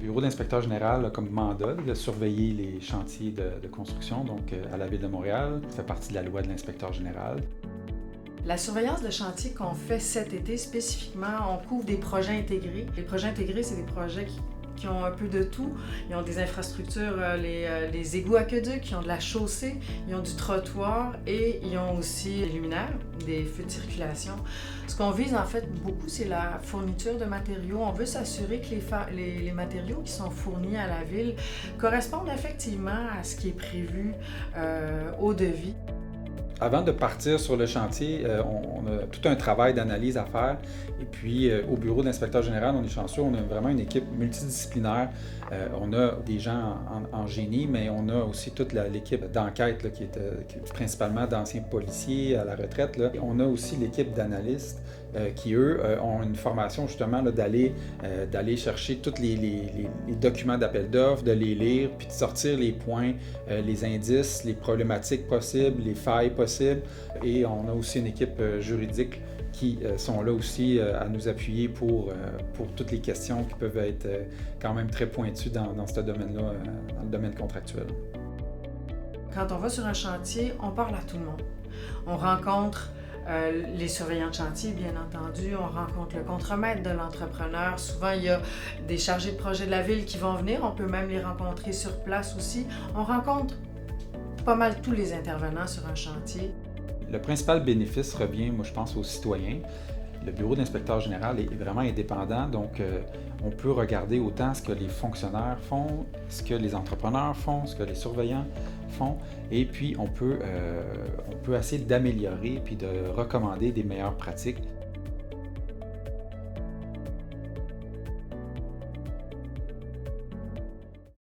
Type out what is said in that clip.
bureau d'inspecteur général a comme mandat de surveiller les chantiers de construction, donc à la Ville de Montréal. Ça fait partie de la loi de l'inspecteur général. La surveillance de chantier qu'on fait cet été spécifiquement, on couvre des projets intégrés. Les projets intégrés, c'est des projets qui ont un peu de tout. Ils ont des infrastructures, les égouts aqueducs, ils ont de la chaussée, ils ont du trottoir et ils ont aussi des luminaires, des feux de circulation. Ce qu'on vise en fait beaucoup, c'est la fourniture de matériaux. On veut s'assurer que les matériaux qui sont fournis à la ville correspondent effectivement à ce qui est prévu au devis. Avant de partir sur le chantier, on a tout un travail d'analyse à faire. Et puis, au bureau de l'inspecteur général, on est chanceux, on a vraiment une équipe multidisciplinaire. On a des gens en génie, mais on a aussi toute l'équipe d'enquête là, qui est principalement d'anciens policiers à la retraite. Là. On a aussi l'équipe d'analystes qui, eux, ont une formation justement là, d'aller chercher tous les documents d'appel d'offres, de les lire, puis de sortir les points, les indices, les problématiques possibles, les failles possibles. Et on a aussi une équipe juridique qui sont là aussi à nous appuyer pour toutes les questions qui peuvent être quand même très pointues dans ce domaine-là, dans le domaine contractuel. Quand on va sur un chantier, on parle à tout le monde. On rencontre les surveillants de chantier, bien entendu, on rencontre le contremaître de l'entrepreneur. Souvent, il y a des chargés de projet de la ville qui vont venir, on peut même les rencontrer sur place aussi. On rencontre pas mal tous les intervenants sur un chantier. Le principal bénéfice revient, moi je pense, aux citoyens. Le bureau d'inspecteur général est vraiment indépendant, donc on peut regarder autant ce que les fonctionnaires font, ce que les entrepreneurs font, ce que les surveillants font, et puis on peut essayer d'améliorer puis de recommander des meilleures pratiques.